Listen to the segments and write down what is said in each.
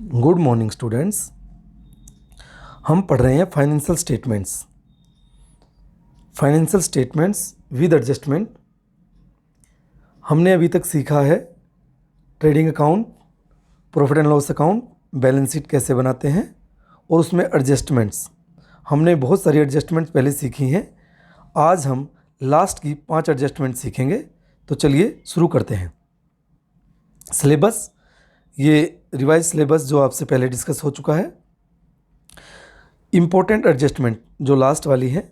Good morning students. हम पढ़ रहे हैं फाइनेंशियल स्टेटमेंट्स विद एडजस्टमेंट। हमने अभी तक सीखा है trading account, profit and loss account, balance sheet कैसे बनाते हैं और उसमें एडजस्टमेंट्स। हमने बहुत सारी एडजस्टमेंट्स पहले सीखी हैं। आज हम लास्ट की 5 एडजस्टमेंट सीखेंगे। तो चलिए शुरू करते हैं। सिलेबस, ये रिवाइज सिलेबस जो आपसे पहले डिस्कस हो चुका है। इम्पोर्टेंट एडजस्टमेंट जो लास्ट वाली है,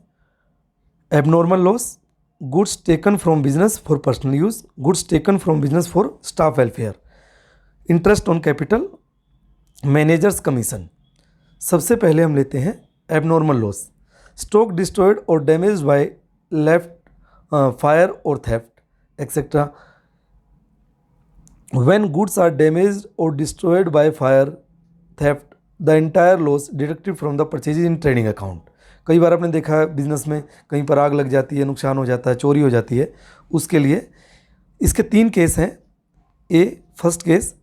abnormal loss, goods taken from business for personal use, goods taken from business for staff welfare, interest on capital, managers commission. सबसे पहले हम लेते हैं एबनॉर्मल लॉस। स्टॉक डिस्ट्रॉयड और डैमेज बाय लेफ्ट, फायर और theft etcetera. When goods are damaged or destroyed by fire, theft, the entire loss deducted from the purchases in trading account। कई बार आपने देखा है बिजनेस में कहीं पर आग लग जाती है, नुकसान हो जाता है, चोरी हो जाती है, उसके लिए इसके 3 केस हैं। First case,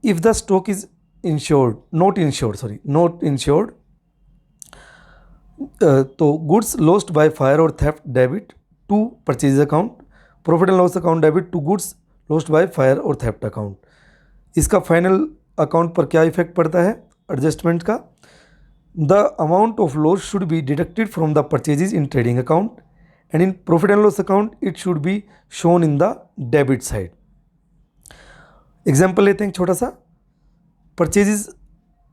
if the stock is not insured, तो गुड्स लॉस्ट बाय फायर और theft debit to purchase account, profit and loss account debit to goods lost by fire और थेफ्ट अकाउंट। इसका फाइनल अकाउंट पर क्या effect पड़ता है adjustment का? The amount of loss should be deducted from the purchases in trading account and in profit and loss account it should be shown in the debit side. Example लेते हैं छोटा सा। Purchases,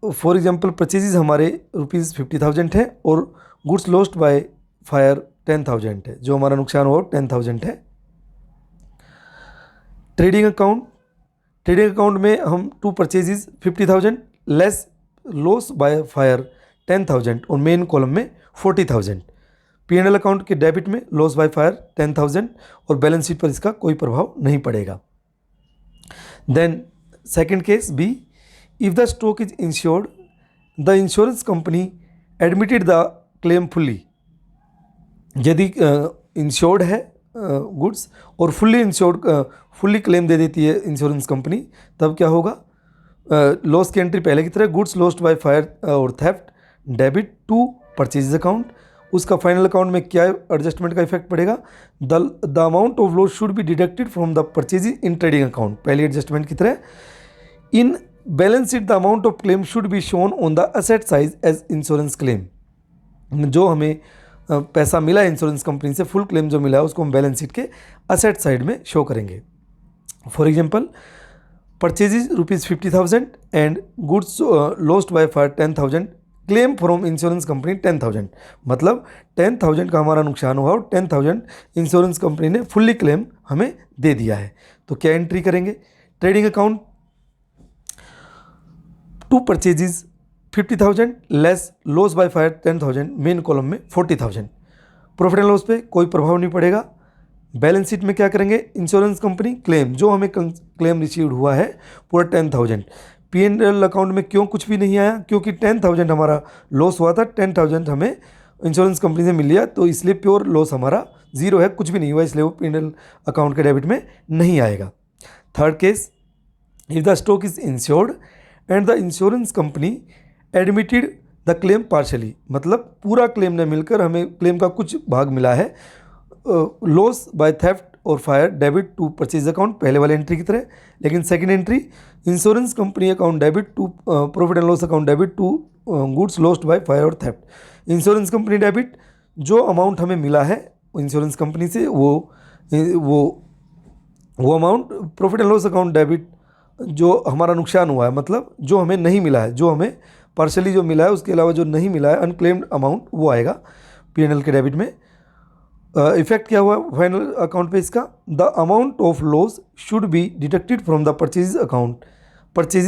for example purchases हमारे ₹50,000 है और goods lost by fire 10,000 है, जो हमारा नुकसान हुआ 10,000 है। ट्रेडिंग अकाउंट में हम to purchases 50,000 less loss by fire 10,000 और मेन कॉलम में 40,000। P&L अकाउंट के डेबिट में लॉस बाय फायर 10,000 और बैलेंस शीट पर इसका कोई प्रभाव नहीं पड़ेगा। Then second case B, if the stock is insured, the insurance company admitted the claim fully. यदि इंश्योर्ड है गुड्स और फुल्ली क्लेम दे देती है इंश्योरेंस कंपनी, तब क्या होगा? लॉस की एंट्री पहले की तरह, गुड्स लॉस्ट बाय फायर और theft debit to purchase account. उसका फाइनल अकाउंट में क्या एडजस्टमेंट का इफेक्ट पड़ेगा? The amount of loss should be deducted from the purchase in trading account, पहली एडजस्टमेंट की तरह। In balance sheet the amount of claim should be shown on the asset side as insurance claim. जो हमें पैसा मिला है insurance company से, full claim जो मिला है, उसको हम बैलेंस शीट के असेट साइड में शो करेंगे। For example, purchases ₹50,000 and goods lost by fire 10,000, claim from insurance company 10,000। मतलब 10,000 का हमारा नुकसान हुआ और 10,000 इंश्योरेंस कंपनी ने फुल्ली क्लेम हमें दे दिया है। तो क्या एंट्री करेंगे? Trading account, to purchases 50,000 less loss by fire 10,000, main column में 40,000। प्रॉफिट एंड लॉस पे कोई प्रभाव नहीं पड़ेगा। बैलेंस शीट में क्या करेंगे? इंश्योरेंस कंपनी क्लेम, जो हमें क्लेम रिसीव्ड हुआ है पूरा 10,000। P&L अकाउंट में क्यों कुछ भी नहीं आया? क्योंकि 10,000 हमारा लॉस हुआ था, 10,000 हमें इंश्योरेंस कंपनी से मिल लिया, तो इसलिए प्योर लॉस हमारा 0 है, कुछ भी नहीं हुआ, इसलिए वो P&L अकाउंट के डेबिट में नहीं आएगा। Third case, if the stock is insured and the insurance company admitted the claim partially, मतलब पूरा क्लेम ने मिलकर हमें क्लेम का कुछ भाग मिला है, लॉस बाय थेफ्ट और fire debit to purchase account, पहले वाले एंट्री की तरह। लेकिन second entry, insurance company account debit to profit and loss account debit to goods lost by fire और थेफ्ट। इंश्योरेंस कंपनी डेबिट, जो अमाउंट हमें मिला है इंश्योरेंस कंपनी से, वो amount. Profit and loss account debit, जो हमारा नुकसान हुआ है, मतलब जो हमें नहीं मिला है, जो हमें पार्शली जो मिला है, उसके अलावा जो नहीं मिला है अनक्लेम्ड अमाउंट, वो आएगा P&L के डेबिट में। इफेक्ट क्या हुआ फाइनल अकाउंट पे इसका? The amount of loss should be deducted from the purchase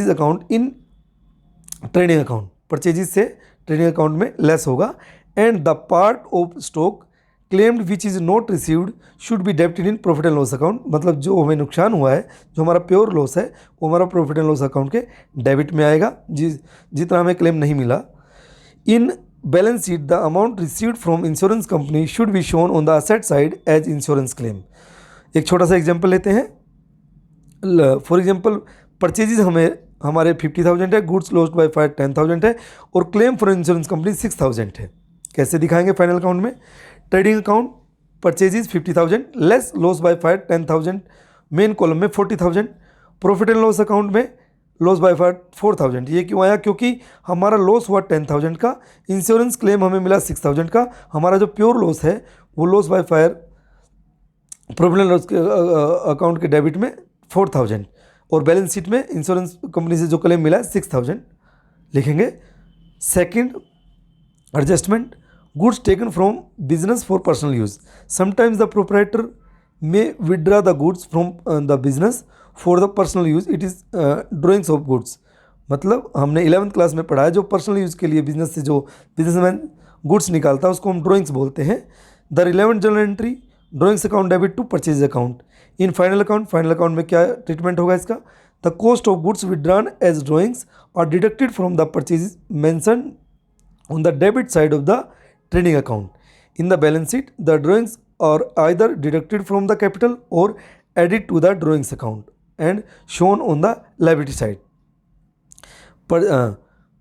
account in trading account, purchases से ट्रेडिंग अकाउंट में लेस होगा। And the part of stock claimed which is not received should be debited in profit and loss account, मतलब जो हमें नुकसान हुआ है, जो हमारा प्योर लॉस है, वो हमारा प्रॉफिट एंड लॉस अकाउंट के डेबिट में आएगा, जितना हमें क्लेम नहीं मिला। In balance sheet the amount received from insurance company should be shown on the asset side as insurance claim. एक छोटा सा एग्जांपल लेते हैं। फॉर एग्जांपल, परचेजेज हमें हमारे 50,000 है, गुड्स लॉस्ट बाय फायर 10,000 है और क्लेम फॉर इंश्योरेंस कंपनी 6,000 है। कैसे दिखाएंगे फाइनल अकाउंट में? Trading account purchases 50,000 less loss by fire 10,000, main column में 40,000। प्रॉफिट एंड लॉस अकाउंट में लॉस बाय फायर 4,000। ये क्यों आया? क्योंकि हमारा लॉस हुआ 10,000 का, इंश्योरेंस क्लेम हमें मिला 6,000 का। हमारा जो प्योर लॉस है वो loss by fire profit and loss के अकाउंट के डेबिट में 4,000 और बैलेंस शीट में इंश्योरेंस कंपनी से जो क्लेम मिला है 6,000 लिखेंगे। Second adjustment, goods taken from business for personal use. Sometimes the proprietor may withdraw the goods from the business for the personal use, it is drawings of goods. मतलब हमने 11th class में पढ़ा है, जो personal use के लिए business से जो बिजनेसमैन गुड्स निकालता है उसको हम ड्राइंग्स बोलते हैं। The relevant journal entry, drawings account debit to purchase account. In final account, final account में क्या ट्रीटमेंट होगा इसका? The cost of goods withdrawn as drawings are deducted from the purchase mention on the debit side of the trading account. In the balance sheet, the drawings are either deducted from the capital or added to the drawings account and shown on the liability side.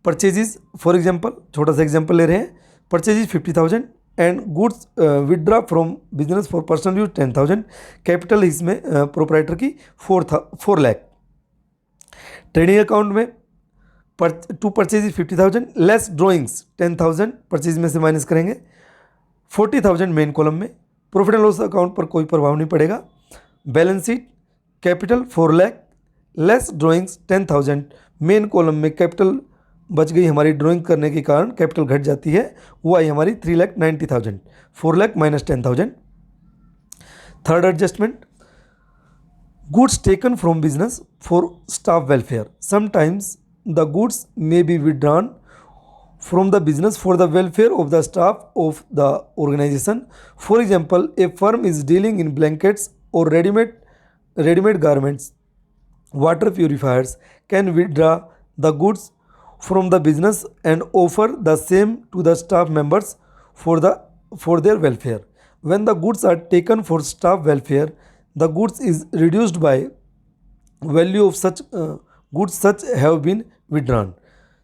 Purchases, for example, छोटा सा example ले रहे हैं। Purchases 50,000 and goods withdraw from business for personal use 10,000. Capital इसमें proprietor की 4 lakh. Trading account में to purchase 50,000 less drawings 10,000 purchase में से माइनस करेंगे। 40,000 मेन कॉलम में। प्रॉफिट एंड लॉस अकाउंट पर कोई प्रभाव नहीं पड़ेगा। Balance sheet capital 4 lakh less drawings 10,000, main column में कैपिटल बच गई हमारी, ड्राइंग करने के कारण कैपिटल घट जाती है, वो आई हमारी 3,90,000। 4 lakh minus 10,000। Third adjustment, goods taken from business for staff welfare. Sometimes the goods may be withdrawn from the business for the welfare of the staff of the organization. For example, a firm is dealing in blankets or ready-made garments. Water purifiers can withdraw the goods from the business and offer the same to the staff members for their welfare. When the goods are taken for staff welfare, the goods is reduced by value of such goods such have been withdrawn.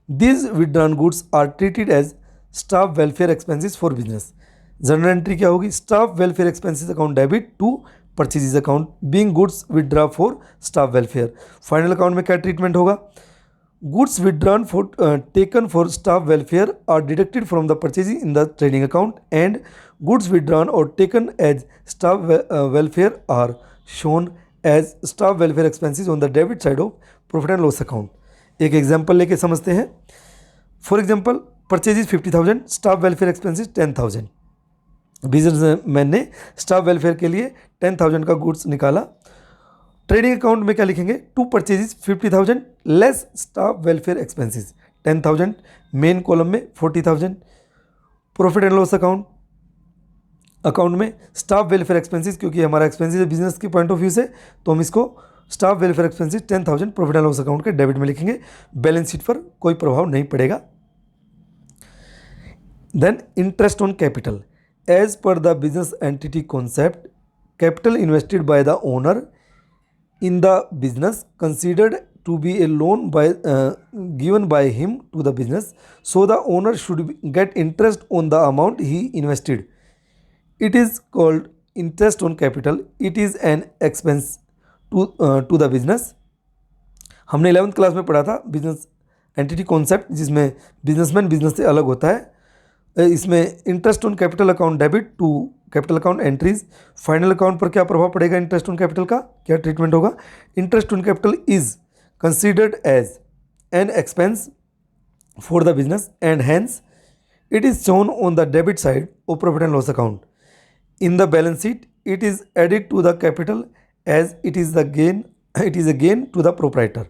These withdrawn goods are treated as staff welfare expenses for business. Journal entry क्या होगी? Staff welfare expenses account debit to purchases account being goods withdraw for staff welfare. Final account में क्या treatment होगा? Goods withdrawn for taken for staff welfare are deducted from the purchasing in the trading account and goods withdrawn or taken as staff welfare are shown as staff welfare expenses on the debit side of profit and loss account. एक example लेके समझते हैं। For example, purchases 50,000, staff welfare expenses 10,000। Businessman ने staff welfare के लिए 10,000 का goods निकाला। Trading account में क्या लिखेंगे? To purchases 50,000 less staff welfare expenses 10,000, main column में 40,000। प्रॉफिट एंड लॉस अकाउंट में स्टाफ वेलफेयर एक्सपेंसेस, क्योंकि हमारा एक्सपेंसेस बिजनेस के पॉइंट ऑफ व्यू से, तो हम इसको staff welfare expenses 10,000 profit and loss account के डेबिट में लिखेंगे। बैलेंस शीट पर कोई प्रभाव नहीं पड़ेगा। Then interest on capital, as per the business entity concept, capital invested by the owner in the business considered to be a loan by given by him to the business, so the owner should get interest on the amount he invested. It is called interest on capital. It is an expense to the business. हमने 11th class में पढ़ा था business entity concept, जिसमें businessman business से अलग होता है। इसमें interest on capital account debit to capital account entries. Final account पर क्या प्रभाव पड़ेगा इंटरेस्ट ऑन कैपिटल का? क्या ट्रीटमेंट होगा? Interest on capital is considered as an expense for the business and hence it is shown on the debit side of profit and loss account. In the balance sheet it is added to the capital as it is a gain to the proprietor.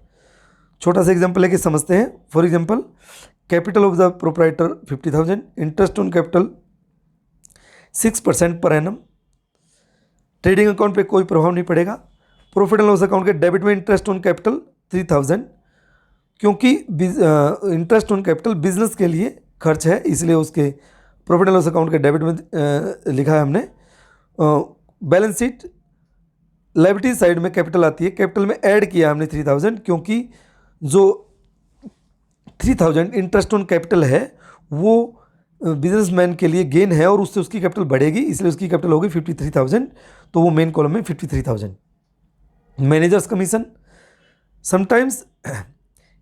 छोटा सा example लेके समझते हैं। For example, capital of the proprietor 50,000, interest on capital 6% per annum. Trading account पे कोई प्रभाव नहीं पड़ेगा। प्रॉफिट एंड लॉस अकाउंट के डेबिट में इंटरेस्ट ऑन कैपिटल 3,000, क्योंकि इंटरेस्ट ऑन कैपिटल बिजनेस के लिए खर्च है, इसलिए उसके प्रॉफिट एंड लॉस अकाउंट के डेबिट में लिखा है हमने। बैलेंस शीट लायबिलिटी साइड में कैपिटल आती है, कैपिटल में ऐड किया हमने 3,000, क्योंकि जो 3000 इंटरेस्ट ऑन कैपिटल है वो बिजनेसमैन के लिए गेन है और उससे उसकी कैपिटल बढ़ेगी, इसलिए उसकी कैपिटल होगी 53,000, तो वो मेन कॉलम में 53,000। Managers commission, sometimes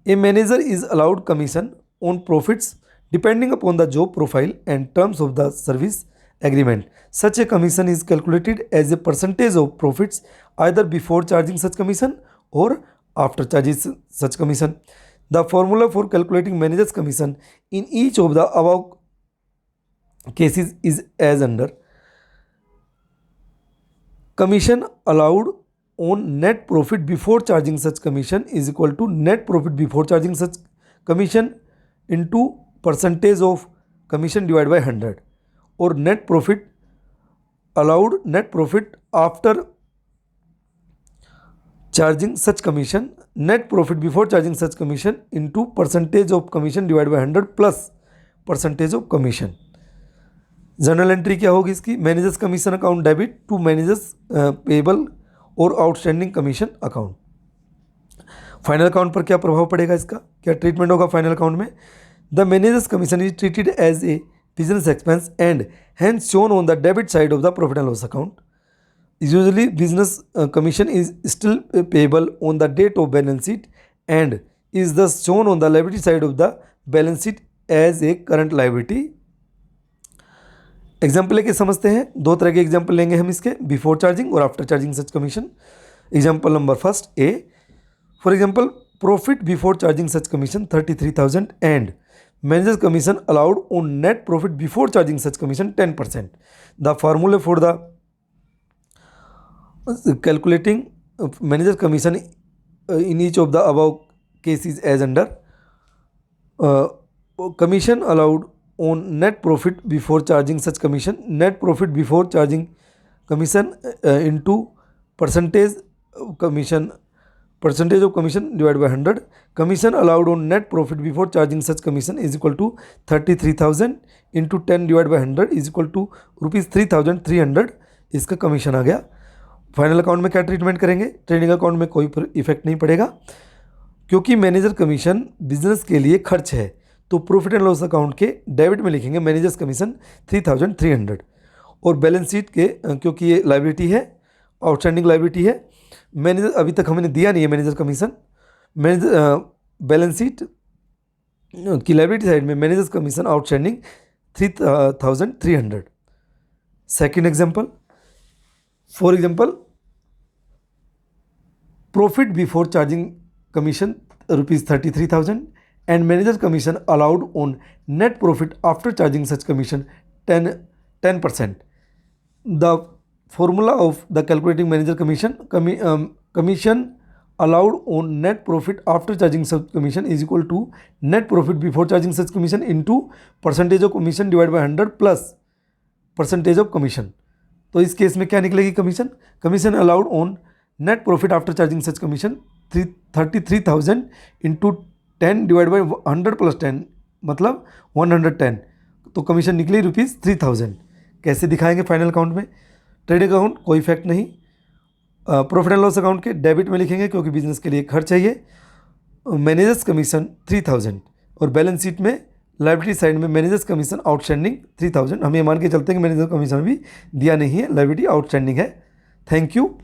a manager is allowed commission on profits depending upon the job profile and terms of the service agreement. Such a commission is calculated as a percentage of profits either before charging such commission or after charging such commission. The formula for calculating manager's commission in each of the above cases is as under. Commission allowed on net profit before charging such commission is equal to net profit before charging such commission into percentage of commission divided by 100, और net profit allowed net profit after charging such commission, net profit before charging such commission into percentage of commission divide by 100 plus percentage of commission. Journal entry क्या होगी इसकी? Managers commission account debit to managers payable और outstanding commission account. Final account पर क्या प्रभाव पड़ेगा इसका, क्या ट्रीटमेंट होगा फाइनल अकाउंट में? The managers commission is treated as a business expense and hence shown on the debit side of the profit and loss account. Usually business commission is still payable on the date of balance sheet and is thus shown on the liability side of the balance sheet as a current liability. Example लेके समझते हैं, दो तरह के example लेंगे हम इसके, before charging और after charging such commission. Example number first A, for example profit before charging such commission 33,000 and Manager's commission allowed on net profit before charging such commission 10%. The formula for the calculating manager's commission in each of the above cases as under. Commission allowed on net profit before charging such commission, net profit before charging commission into percentage commission, percentage of commission divided by 100. Commission allowed on net profit before charging such commission is equal to 33,000 into 10 divided by 100 is equal to rupees 3,300. इसका commission आ गया। Final account में क्या treatment करेंगे? Trading account में कोई effect नहीं पड़ेगा क्योंकि मैनेजर कमीशन बिजनेस के लिए खर्च है, तो प्रॉफिट एंड लॉस अकाउंट के डेबिट में लिखेंगे मैनेजर्स कमीशन 3,300 और बैलेंस शीट के क्योंकि ये लाइबिलिटी है, आउटस्टैंडिंग लाइबिलिटी है, मैनेजर अभी तक हमने दिया नहीं है manager commission, manager balance sheet की लाइबिलिटी साइड में managers commission outstanding 3,300। Second example, for example profit before charging commission rupees 33,000 and manager commission allowed on net profit after charging such commission 10%. The formula of the calculating manager commission, commission allowed on net profit after charging such commission is equal to net profit before charging such commission into percentage of commission divided by 100 plus percentage of commission. तो इस case में क्या निकलेगी commission? Commission allowed on net profit after charging such commission 33,000 into 10 divide by 100 plus 10 मतलब 110, तो commission निकली rupees 3,000। कैसे दिखाएंगे फाइनल अकाउंट में? ट्रेडिंग अकाउंट कोई इफेक्ट नहीं, प्रॉफिट एंड लॉस अकाउंट के डेबिट में लिखेंगे क्योंकि बिजनेस के लिए खर्च है ये, मैनेजर्स कमीशन 3,000 और बैलेंस शीट में लाइबिलिटी साइड में मैनेजर्स कमीशन आउटस्टैंडिंग 3,000। हम ये मान के चलते हैं कि मैनेजर कमीशन भी दिया नहीं है, लाइबिलिटी आउटस्टैंडिंग है। Thank you.